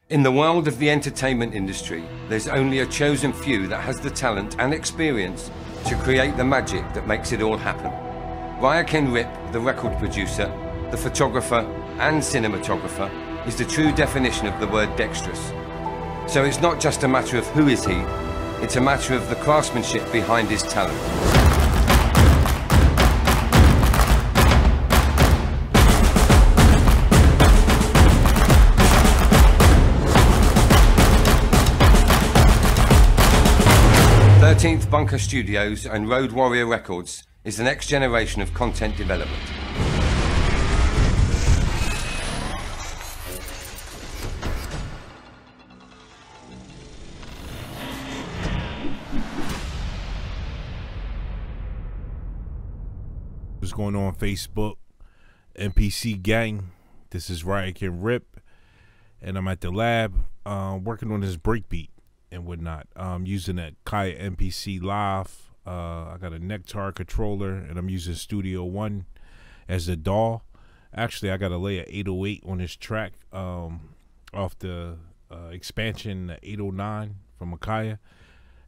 In the world of the entertainment industry, there's only a chosen few that has the talent and experience to create the magic that makes it all happen. Rakim Rip, the record producer, the photographer and cinematographer, is the true definition of the word dexterous. So it's not just a matter of who is he, it's a matter of the craftsmanship behind his talent. Thirteenth Bunker Studios and Road Warrior Records is the next generation of content development. What's going on Facebook, NPC gang? This is Rakim Rip, and I'm at the lab working on this breakbeat and whatnot. I'm using that Kaya MPC Live. I got a Nectar controller, and I'm using Studio One as the DAW. Actually, I got a layer 808 on this track off the expansion 809 from Akaya.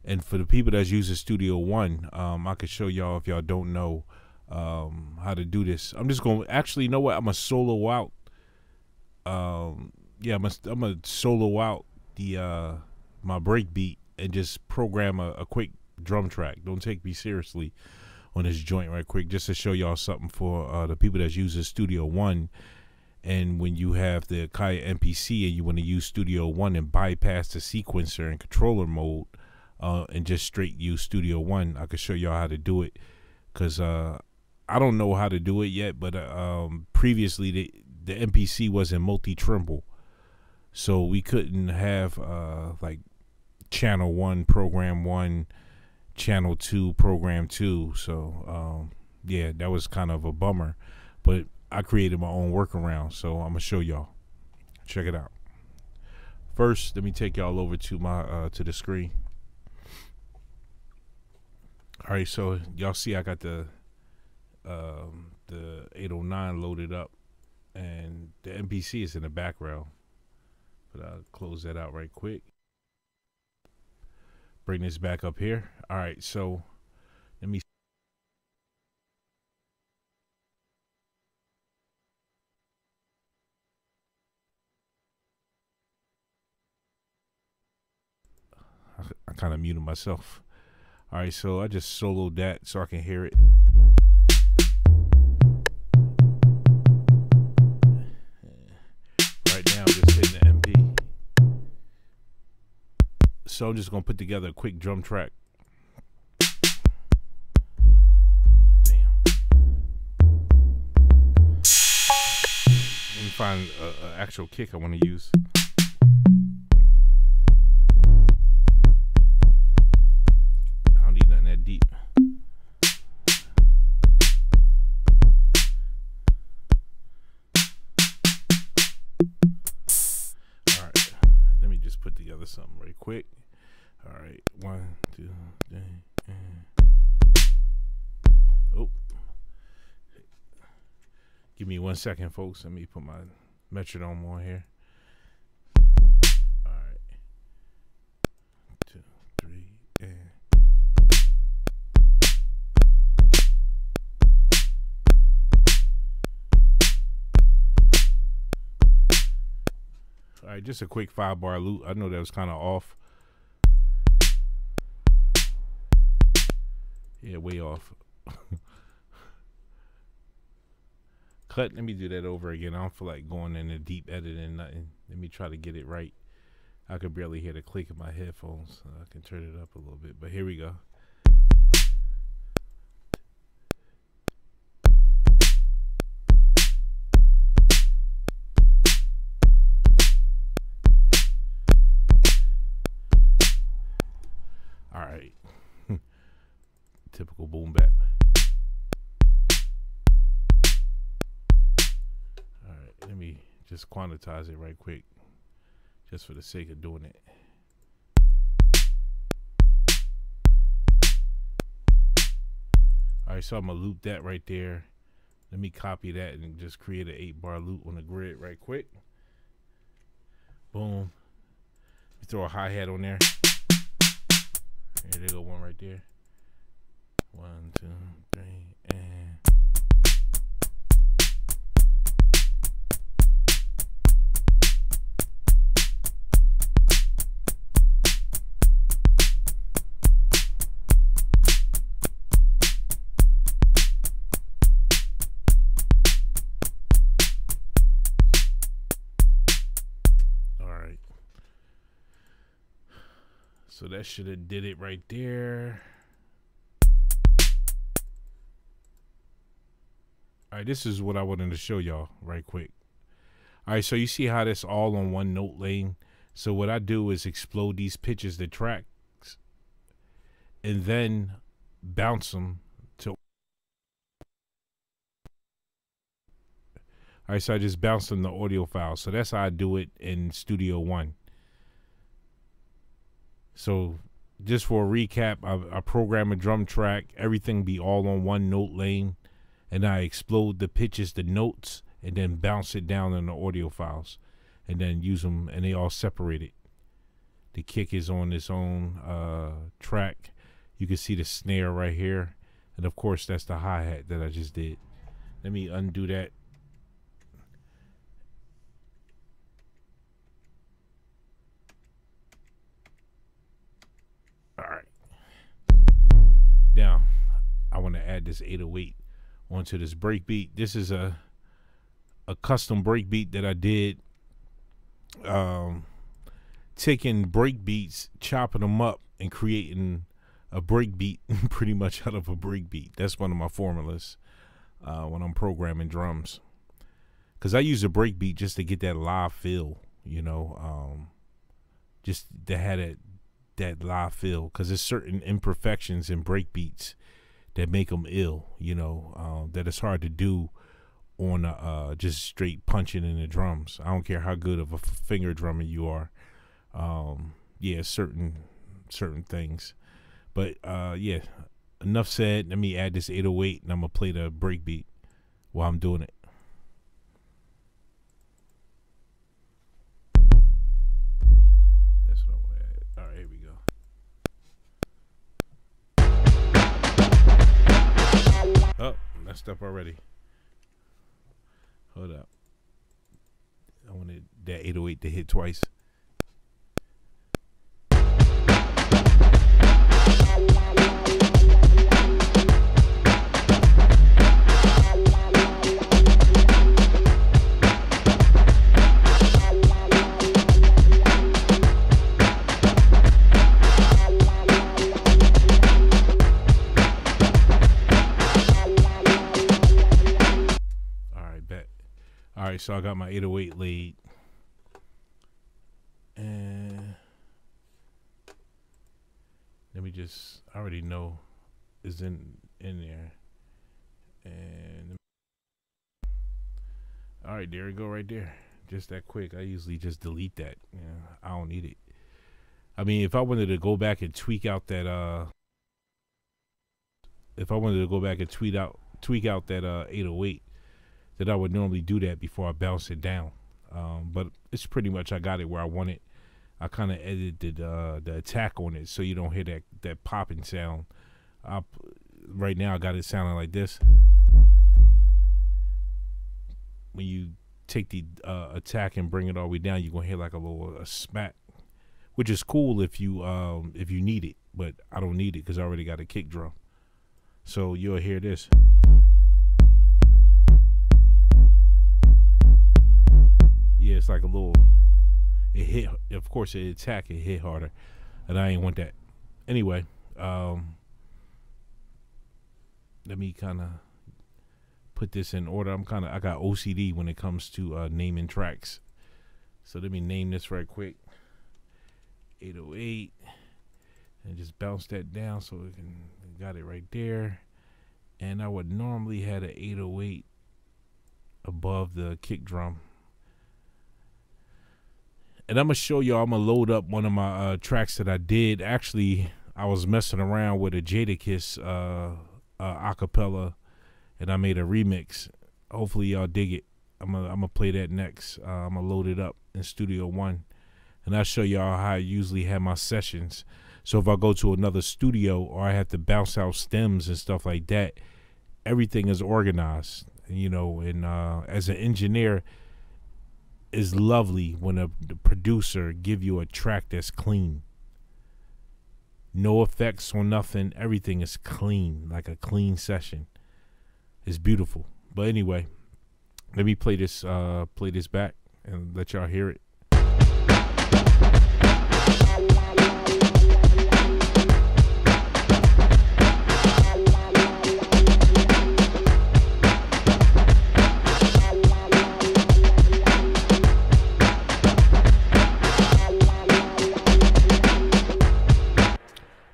And for the people that's using Studio One, I could show y'all if y'all don't know how to do this. I'm just going to actually, you know what? I'm going to solo out. Yeah, I'm going to solo out the my break beat and just program a quick drum track. Don't take me seriously on this joint right quick, just to show y'all something for the people that's using Studio One. And when you have the Kaya MPC and you want to use Studio One and bypass the sequencer and controller mode and just straight use Studio One, I could show y'all how to do it, because I don't know how to do it yet, but previously the MPC wasn't multi-trimble, so we couldn't have like channel 1 program 1, channel 2 program 2. So yeah, that was kind of a bummer, but I created my own workaround, so I'm gonna show y'all. Check it out. First, let me take y'all over to my to the screen. All right, so y'all see I got the 809 loaded up, and the MPC is in the background, but I'll close that out right quick. Bring this back up here. All right, so let me. I kind of muted myself. All right, so I just soloed that so I can hear it. Right now, I'm just hitting the MP. So I'm just gonna put together a quick drum track. Damn. Let me find an actual kick I want to use. I don't need nothing that deep. All right, let me just put together something right quick. All right, 1, 2, 3, oh. Give me 1 second, folks. Let me put my metronome on here. All right. 2, 3, and. All right, just a quick 5-bar loop. I know that was kind of off. Yeah, way off. Cut. Let me do that over again. I don't feel like going into deep editing, nothing. Let me try to get it right. I could barely hear the click of my headphones. So I can turn it up a little bit, but here we go. All right. Typical boom bap. All right, let me just quantize it right quick, just for the sake of doing it. All right, so I'm gonna loop that right there. Let me copy that and just create an 8-bar loop on the grid right quick. Boom. Throw a hi-hat on there. Here they go, one right there. 1, 2, 3, and so that should have did it right there. All right, this is what I wanted to show y'all right quick. All right, so you see how that's all on one note lane. So what I do is explode these pitches, the tracks, and then bounce them to. All right, so I just bounced them the audio file. So that's how I do it in Studio One. So just for a recap, I program a drum track, everything be all on one note lane, and I explode the pitches, the notes, and then bounce it down in the audio files, and then use them, and they all separated. The kick is on its own track. You can see the snare right here, and of course that's the hi-hat that I just did. Let me undo that. All right. Now, I want to add this 808 onto this break beat. This is a custom break beat that I did. Taking break beats, chopping them up, and creating a break beat pretty much out of a break beat. That's one of my formulas when I'm programming drums. Because I use a break beat just to get that live feel, you know, just to have that live feel, because there's certain imperfections in break beats that make them ill, you know, that it's hard to do on just straight punching in the drums. I don't care how good of a finger drummer you are. Yeah, certain things. But yeah, enough said. Let me add this 808 and I'm gonna play the break beat while I'm doing it. Oh, messed up already. Hold up. I wanted that 808 to hit twice. Alright, so I got my 808 laid. And let me just, I already know it's in there. And alright, there we go right there. Just that quick. I usually just delete that. Yeah, I don't need it. I mean, if I wanted to go back and tweak out that tweak out that 808, that I would normally do that before I bounce it down. But it's pretty much, I got it where I want it. I kind of edited the attack on it so you don't hear that popping sound. Right now I got it sounding like this. When you take the attack and bring it all the way down, you're gonna hear like a little smack, which is cool if you need it, but I don't need it because I already got a kick drum. So you'll hear this. Yeah, it's like a little, it hit, of course it attack, it hit harder, and I ain't want that. Anyway, let me kind of put this in order. I got OCD when it comes to naming tracks. So let me name this right quick. 808, and just bounce that down so we got it right there. And I would normally have an 808 above the kick drum. And I'm going to show y'all, I'm going to load up one of my tracks that I did. Actually, I was messing around with a Jadakiss acapella, and I made a remix. Hopefully y'all dig it. I'm gonna play that next. I'm going to load it up in Studio One, and I'll show y'all how I usually have my sessions. So if I go to another studio or I have to bounce out stems and stuff like that, everything is organized, you know. And as an engineer, it's lovely when the producer give you a track that's clean. No effects on nothing. Everything is clean, like a clean session. It's beautiful. But anyway, let me play this back and let y'all hear it.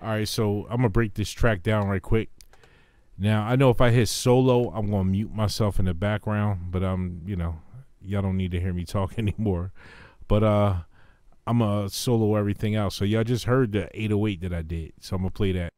All right, so I'm gonna break this track down right quick. Now, I know if I hit solo, I'm going to mute myself in the background, but you know, y'all don't need to hear me talk anymore. But I'm going to solo everything out. So y'all just heard the 808 that I did. So I'm going to play that.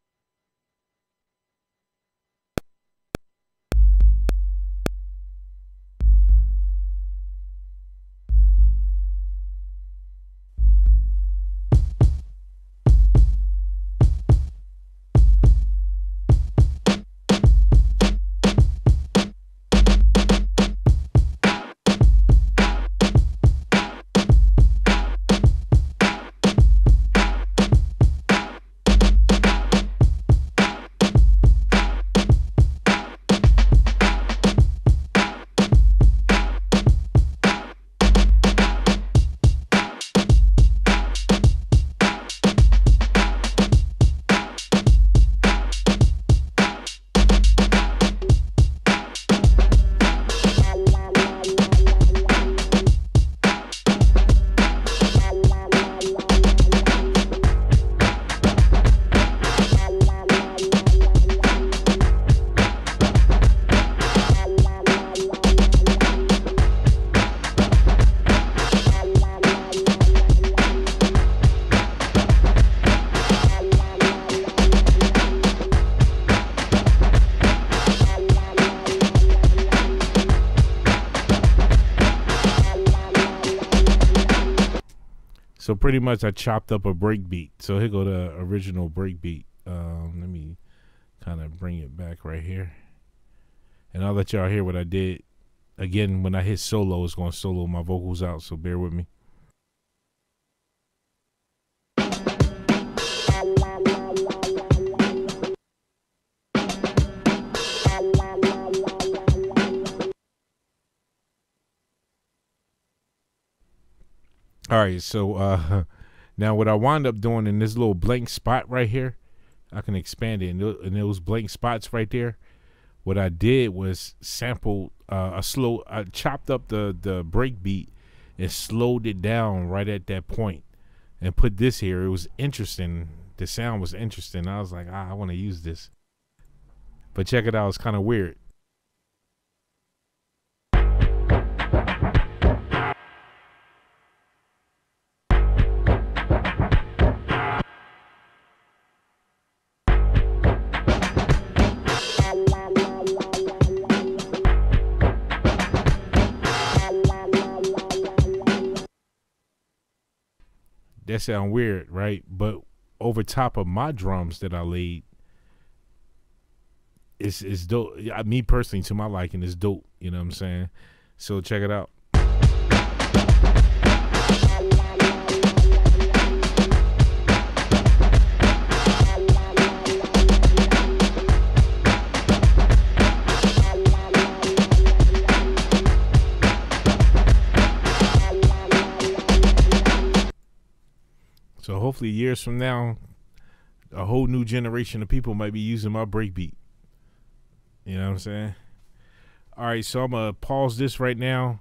So pretty much I chopped up a break beat. So here go the original break beat. Let me kind of bring it back right here. And I'll let y'all hear what I did. Again, when I hit solo, it's going to solo my vocals out, so bear with me. All right, so now what I wound up doing in this little blank spot right here, I can expand it. And those blank spots right there, what I did was sample I chopped up the break beat and slowed it down right at that point and put this here. It was interesting. The sound was interesting. I was like, I want to use this. But check it out. It's kind of weird. That sound weird, right? But over top of my drums that I laid, it's dope. Me personally, to my liking, is dope. You know what I'm saying? So check it out. So hopefully years from now, a whole new generation of people might be using my breakbeat. You know what I'm saying? All right, so I'm going to pause this right now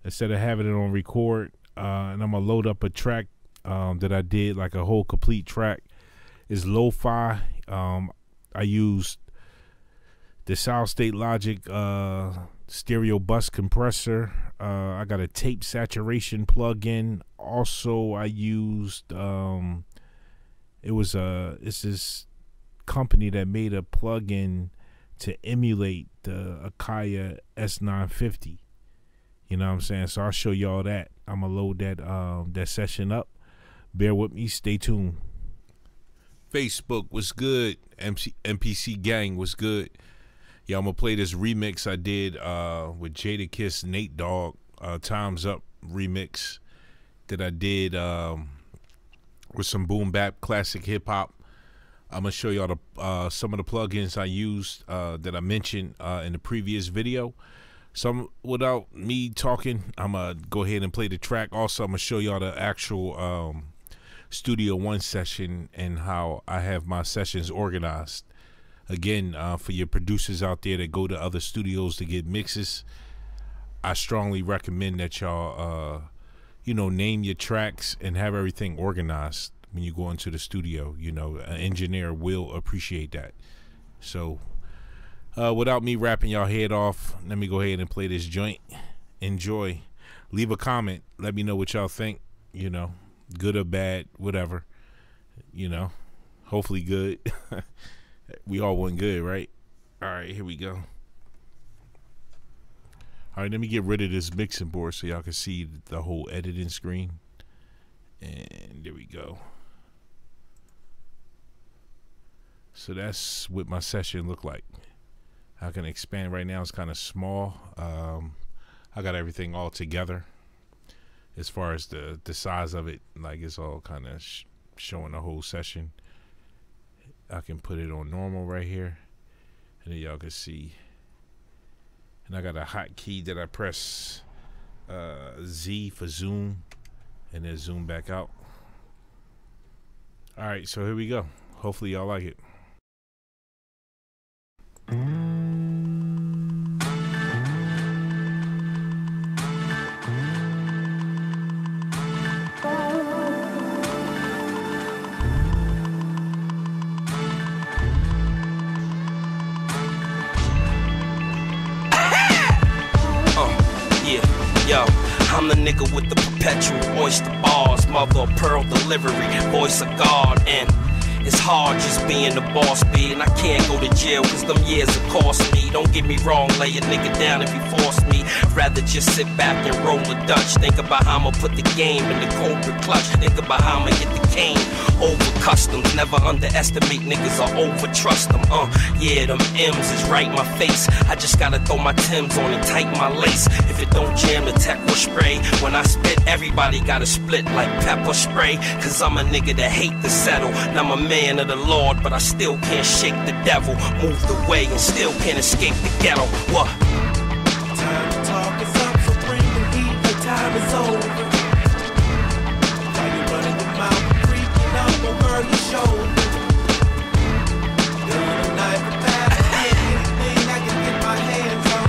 instead of having it on record. And I'm going to load up a track that I did, like a whole complete track. It's lo-fi. I used the SoundState Logic stereo bus compressor. I got a tape saturation plug-in. Also, I used it's this company that made a plug-in to emulate the Akai S950, You know what I'm saying? So I'll show y'all that. I'm gonna load that session up. Bear with me. Stay tuned. Facebook was good. MPC Gang was good. Yeah, I'm gonna play this remix I did with Jadakiss, Nate Dogg, Time's Up remix that I did with some boom bap classic hip hop. I'm gonna show y'all the some of the plugins I used that I mentioned in the previous video. So without me talking, I'm gonna go ahead and play the track. Also, I'm gonna show y'all the actual Studio One session and how I have my sessions organized. Again, for your producers out there that go to other studios to get mixes, I strongly recommend that y'all, name your tracks and have everything organized when you go into the studio. You know, an engineer will appreciate that. So, without me rapping y'all head off, let me go ahead and play this joint. Enjoy. Leave a comment. Let me know what y'all think. You know, good or bad, whatever. You know, hopefully good. We all want good, right? All right, here we go. All right, let me get rid of this mixing board so y'all can see the whole editing screen. And there we go. So that's what my session look like. I can expand right now. It's kind of small. I got everything all together as far as the size of it. Like, it's all kind of showing the whole session. I can put it on normal right here, and then y'all can see. And I got a hotkey that I press Z for zoom, and then zoom back out. All right, so here we go. Hopefully y'all like it. Yo, I'm the nigga with the perpetual oyster bars, mother of pearl delivery, voice of God, and it's hard just being the boss, B, and I can't go to jail cause them years will cost me. Don't get me wrong, lay a nigga down if you force me. Rather just sit back and roll a Dutch. Think about how I'ma put the game in the corporate clutch. Think about how I'ma get the cane over customs. Never underestimate niggas or over trust them. Yeah, them M's is right in my face. I just gotta throw my Timbs on and tighten my lace. If it don't jam, the tech will spray. When I spit, everybody gotta split like pepper spray. Cause I'm a nigga that hate to settle. And I'm a man of the Lord, but I still can't shake the devil. Moved away and still can't escape the ghetto. What? Time to talk is up, so bring the heat, the time is over. While you're running your mouth, creeping up over your shoulder. Gun, a knife, a bat, anything I can get my hands on.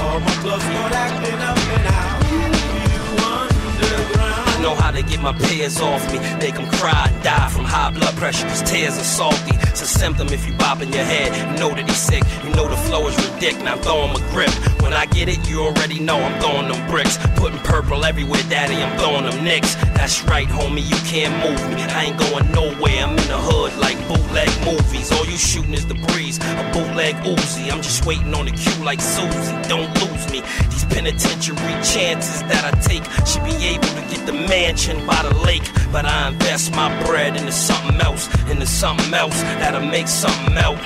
All my blood start acting up and out. You underground. I know how to get my peers off me. Make them cry and die from high blood pressure cause tears are salty. It's a symptom if you bopping your head. You know that he's sick, you know the flow is ridiculous. Now throw him a grip. When I get it, you already know I'm throwing them bricks. Putting purple everywhere, daddy, I'm throwing them nicks. That's right, homie, you can't move me. I ain't going nowhere, I'm in the hood like bootleg movies. All you shooting is the breeze, a bootleg Uzi. I'm just waiting on the cue like Susie, don't lose me. These penitentiary chances that I take should be able to get the mansion by the lake. But I invest my bread into something else that'll make something melt.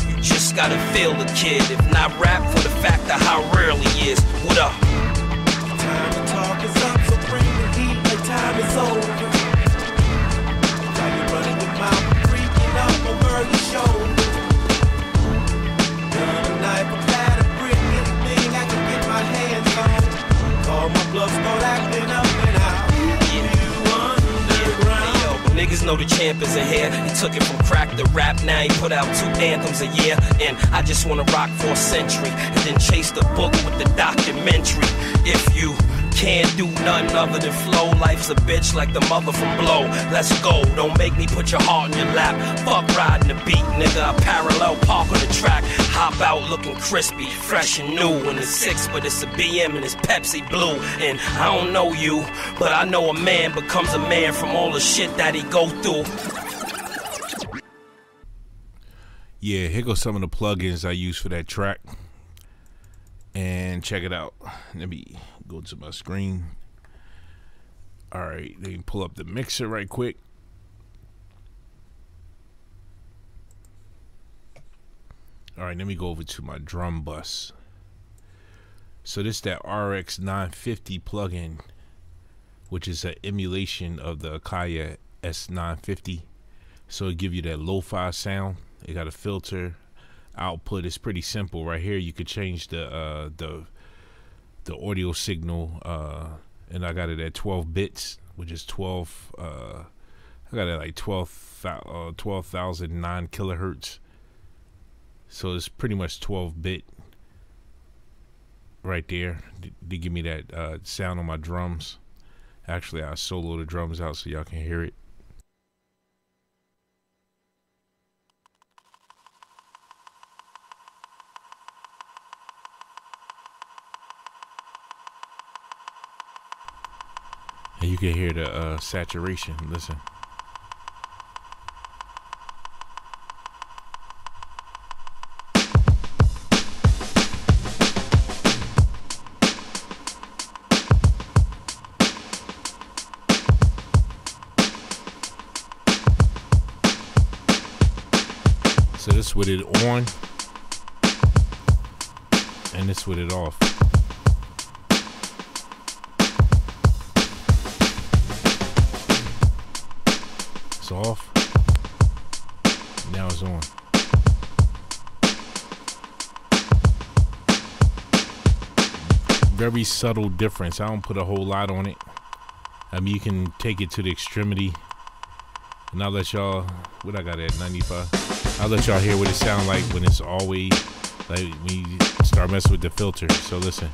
You just gotta feel the kid, if not rap for the fact of how real he is. What up? Time to talk is up, so bring the heat, the time is over. While you're running your mouth, creeping up over your shoulder. Gun, a knife, a bat, a brick, anything I can get my hands on. All my blood start acting up and out. Niggas know the champ is in here. He took it from crack to rap, now he put out 2 anthems a year. And I just wanna rock for a century and then chase the book with the documentary. If you can't do nothing other than flow, life's a bitch like the mother from Blow. Let's go, don't make me put your heart in your lap. Fuck riding the beat, nigga, I parallel park on the track. Hop out looking crispy, fresh and new. In the 6, but it's a BM and it's Pepsi Blue. And I don't know you, but I know a man becomes a man from all the shit that he go through. Yeah, here goes some of the plugins I use for that track. And man, check it out. Let me go to my screen. All right, let me pull up the mixer right quick. All right, let me go over to my drum bus. So this is that RX 950 plugin, which is an emulation of the Akaya S950. So it give you that lo-fi sound. It got a filter. Output is pretty simple. Right here, you could change the audio signal, and I got it at 12 bits, which is 12. I got it like 12,009 kilohertz. So it's pretty much 12-bit right there. They give me that sound on my drums. Actually, I solo the drums out so y'all can hear it. And you can hear the saturation. Listen. So this with it on, and this with it off. It's off. Now it's on. Very subtle difference. I don't put a whole lot on it. I mean, you can take it to the extremity. And I'll let y'all, what I got at 95. I'll let y'all hear what it sound like when it's always, like when you start messing with the filter. So listen.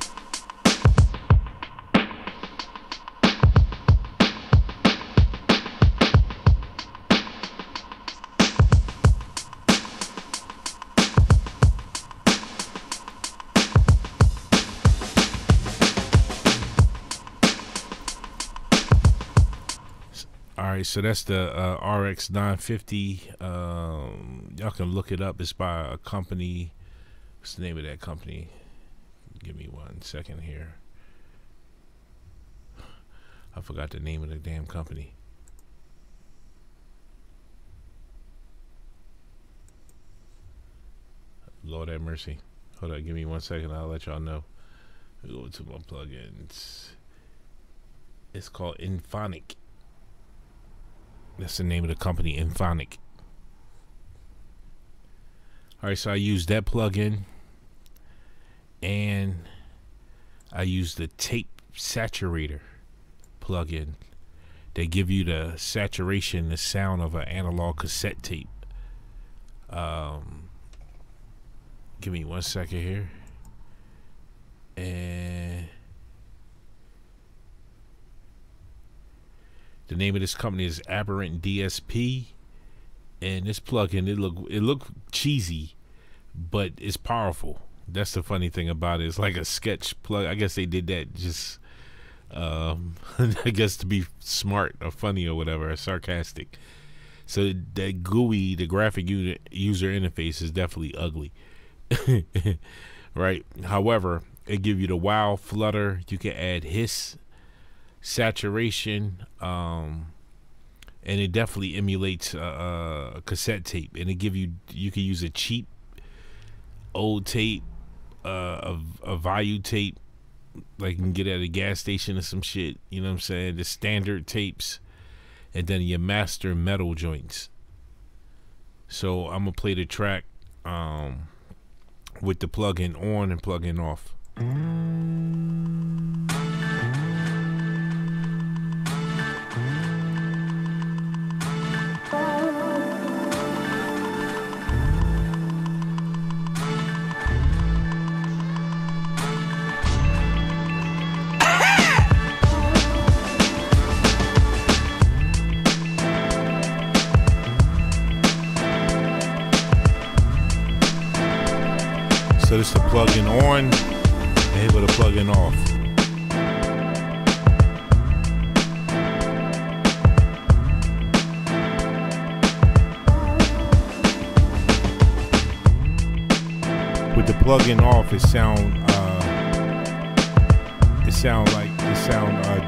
Alright, so that's the RX 950. Y'all can look it up. It's by a company. What's the name of that company? Give me 1 second here. I forgot the name of the damn company. Lord have mercy. Hold on, give me 1 second. I'll let y'all know. Let me go to my plugins. It's called Inphonic. That's the name of the company, Inphonic. All right, so I use that plugin, and I use the tape saturator plugin. They give you the saturation, the sound of an analog cassette tape. Give me 1 second here, and the name of this company is Aberrant DSP, and this plugin, it look cheesy, but it's powerful. That's the funny thing about it. It's like a sketch plug. I guess they did that just, I guess to be smart or funny or whatever, or sarcastic. So that GUI, the graphic user interface, is definitely ugly, right? However, it give you the wow, flutter. You can add hiss, saturation, and it definitely emulates a cassette tape, and it give you can use a cheap old tape, a value tape like you can get at a gas station or some shit, you know what I'm saying, the standard tapes, and then your master metal joints. So I'm gonna play the track with the plug-in on and plug-in off. So this is the plug-in on, and here go the plug-in off. With the plug-in off, it sound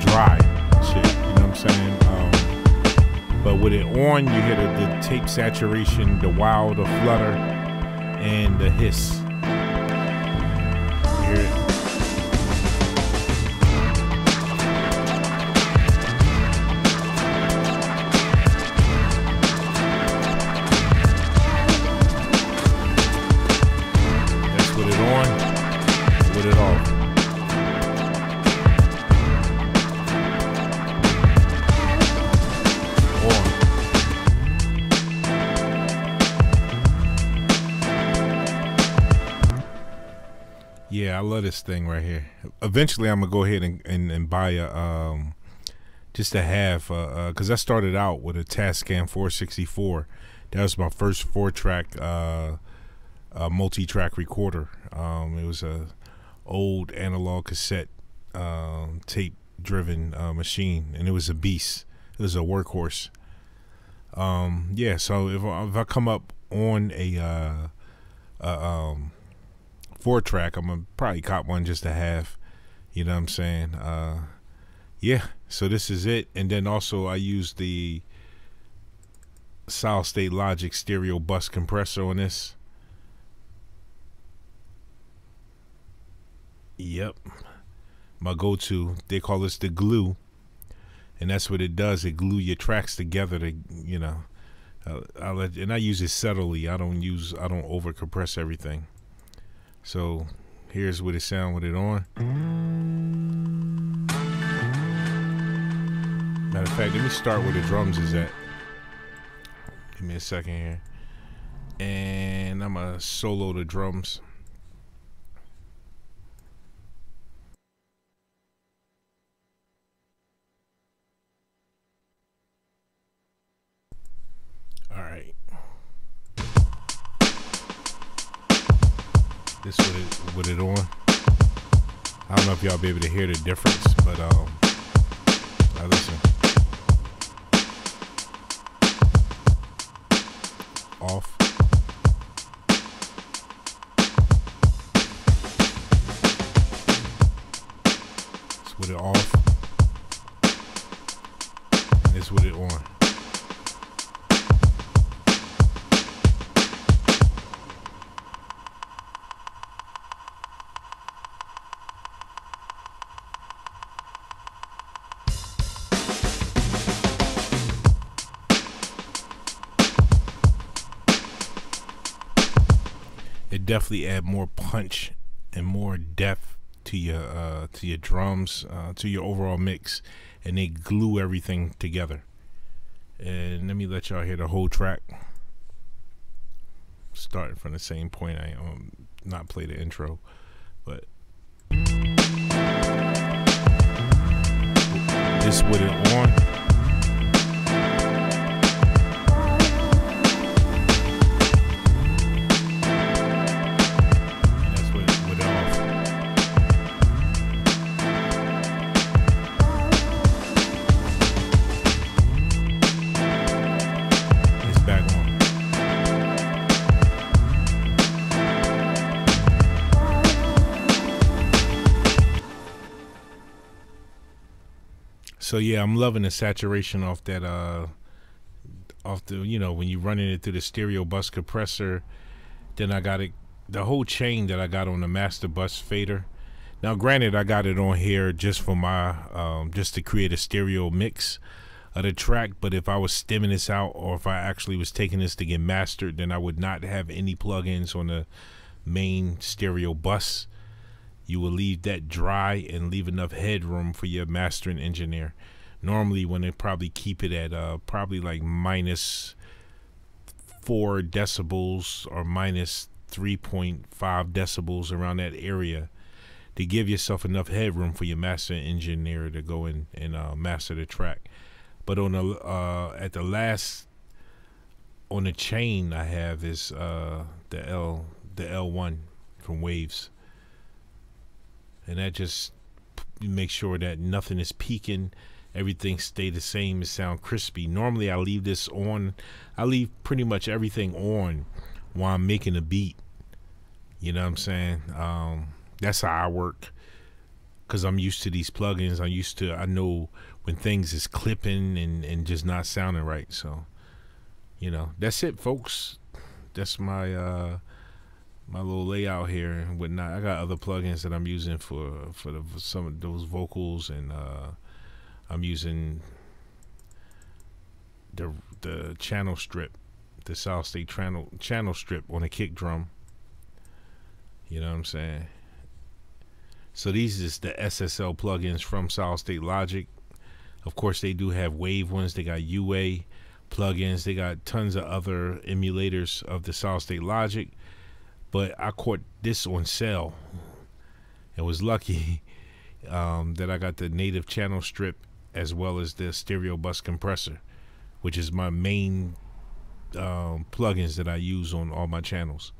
dry shit, you know what I'm saying? But with it on, you hear the tape saturation, the wow, the flutter, and the hiss. You hear it? That's with it on, with it off. Yeah, I love this thing right here. Eventually, I'm gonna go ahead and buy a just a half, because I started out with a Tascam 464. That was my first 4-track multi-track recorder. It was a old analog cassette tape-driven machine, and it was a beast. It was a workhorse. Yeah, so if I come up on a 4-track, I'm gonna probably cop one just to have, you know what I'm saying? Yeah, so this is it. And then also I use the Solid State Logic stereo bus compressor on this. Yep, my go-to. They call this the glue, and that's what it does. It glue your tracks together to, you know, and I use it subtly. I don't over compress everything. So here's what it sound with it on. Matter of fact, let me start where the drums is at. Give me a second here. And I'm gonna solo the drums. All right. This with it on. I don't know if y'all be able to hear the difference, but now listen. Off. It's with it off. And it's with it on. It definitely add more punch and more depth to your drums, to your overall mix, and they glue everything together. And let me let y'all hear the whole track, starting from the same point. I not play the intro, but this with it on. So yeah, I'm loving the saturation off that off the, you know, when you're running it through the stereo bus compressor. Then I got it, the whole chain that I got on the master bus fader. Now granted, I got it on here just for my just to create a stereo mix of the track, but if I was stemming this out, or if I actually was taking this to get mastered, then I would not have any plugins on the main stereo bus. You will leave that dry and leave enough headroom for your mastering engineer. Normally when they probably keep it at probably like -4 decibels or -3.5 decibels, around that area, to give yourself enough headroom for your mastering engineer to go in and master the track. But on the at the last, on the chain I have is the L1 from Waves. And that just makes sure that nothing is peaking, everything stay the same, it sound crispy. Normally I leave this on, I leave pretty much everything on while I'm making a beat, you know what I'm saying? That's how I work, because I'm used to these plugins. I know when things is clipping and just not sounding right. So, you know, that's it, folks. That's my my little layout here and whatnot. I got other plugins that I'm using for some of those vocals, and I'm using the channel strip, the Solid State channel strip on a kick drum. You know what I'm saying? So these is the SSL plugins from Solid State Logic. Of course, they do have Wave ones. They got UA plugins. They got tons of other emulators of the Solid State Logic. But I caught this on sale and was lucky that I got the native channel strip as well as the stereo bus compressor, which is my main plugins that I use on all my channels.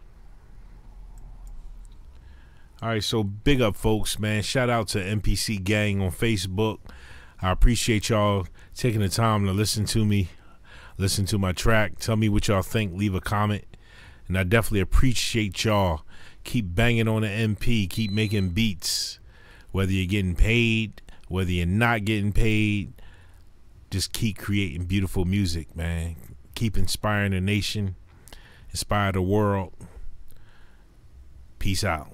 All right, so big up, folks, man. Shout out to MPC Gang on Facebook. I appreciate y'all taking the time to listen to me, listen to my track. Tell me what y'all think. Leave a comment. And I definitely appreciate y'all. Keep banging on the MP. Keep making beats. Whether you're getting paid, whether you're not getting paid, just keep creating beautiful music, man. Keep inspiring the nation. Inspire the world. Peace out.